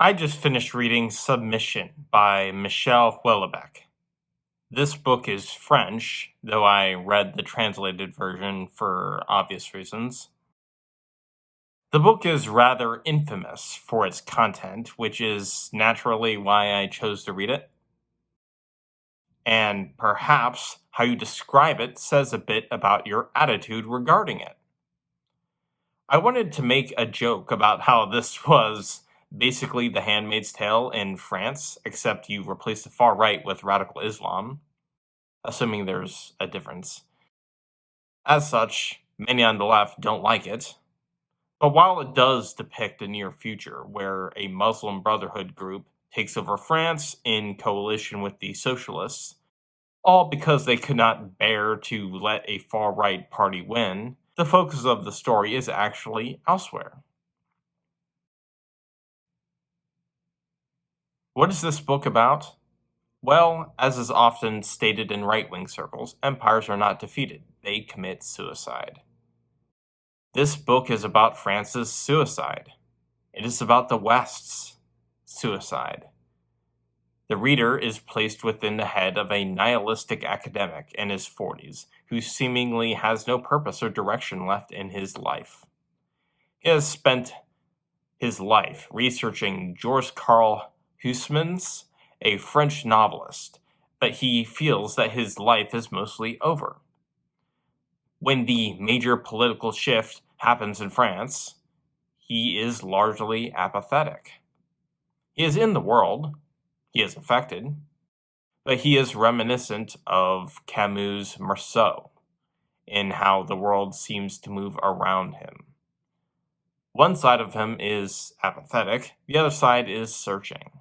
I just finished reading Submission by Michel Houellebecq. This book is French, though I read the translated version for obvious reasons. The book is rather infamous for its content, which is naturally why I chose to read it. And perhaps how you describe it says a bit about your attitude regarding it. I wanted to make a joke about how this was basically The Handmaid's Tale in France, except you replace the far right with radical Islam, assuming there's a difference. As such, many on the left don't like it. But while it does depict a near future where a Muslim Brotherhood group takes over France in coalition with the socialists, all because they could not bear to let a far right party win, the focus of the story is actually elsewhere. What is this book about? Well, as is often stated in right-wing circles, empires are not defeated, they commit suicide. This book is about France's suicide. It is about the West's suicide. The reader is placed within the head of a nihilistic academic in his 40s who seemingly has no purpose or direction left in his life. He has spent his life researching Georges Carl Huysmans, a French novelist, but he feels that his life is mostly over. When the major political shift happens in France, he is largely apathetic. He is in the world, he is affected, but he is reminiscent of Camus' Marceau in how the world seems to move around him. One side of him is apathetic, the other side is searching.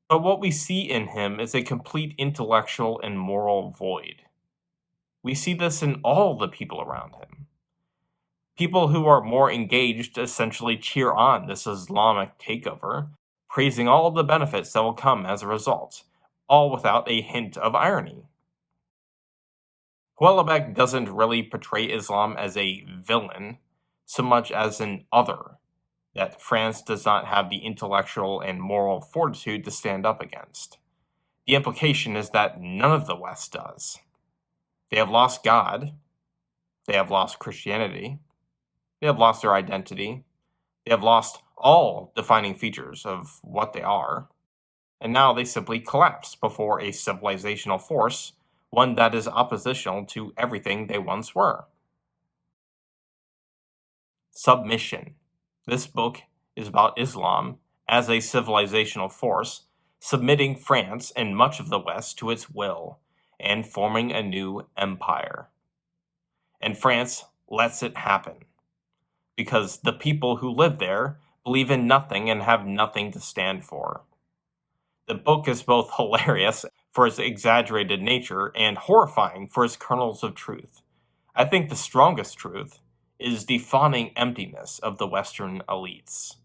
But what we see in him is a complete intellectual and moral void. We see this in all the people around him. People who are more engaged essentially cheer on this Islamic takeover, praising all the benefits that will come as a result, all without a hint of irony. Houellebecq doesn't really portray Islam as a villain, so much as an other, that France does not have the intellectual and moral fortitude to stand up against. The implication is that none of the West does. They have lost God, they have lost Christianity, they have lost their identity, they have lost all defining features of what they are, and now they simply collapse before a civilizational force, one that is oppositional to everything they once were. Submission. This book is about Islam as a civilizational force, submitting France and much of the West to its will, and forming a new empire. And France lets it happen, because the people who live there believe in nothing and have nothing to stand for. The book is both hilarious for its exaggerated nature and horrifying for its kernels of truth. I think the strongest truth is the fawning emptiness of the Western elites.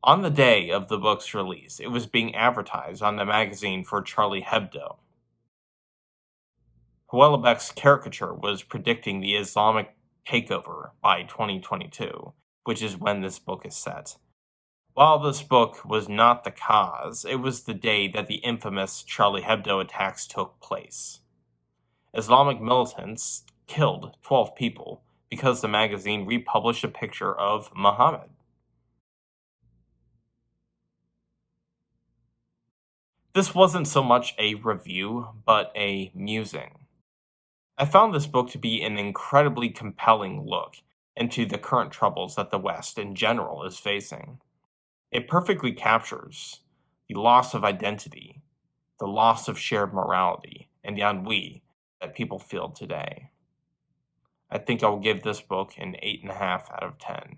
On the day of the book's release, it was being advertised on the magazine for Charlie Hebdo. Houellebecq's caricature was predicting the Islamic takeover by 2022, which is when this book is set. While this book was not the cause, it was the day that the infamous Charlie Hebdo attacks took place. Islamic militants killed 12 people because the magazine republished a picture of Muhammad. This wasn't so much a review, but a musing. I found this book to be an incredibly compelling look into the current troubles that the West in general is facing. It perfectly captures the loss of identity, the loss of shared morality, and the ennui that people feel today. I think I will give this book an 8.5 out of 10.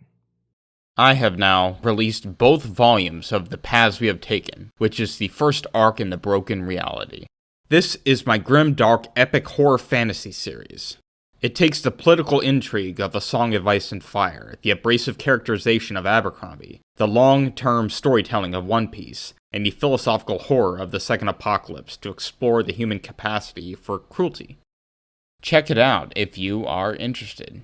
I have now released both volumes of The Paths We Have Taken, which is the first arc in the Broken Reality. This is my grim, dark, epic horror fantasy series. It takes the political intrigue of A Song of Ice and Fire, the abrasive characterization of Abercrombie, the long-term storytelling of One Piece, and the philosophical horror of the Second Apocalypse to explore the human capacity for cruelty. Check it out if you are interested.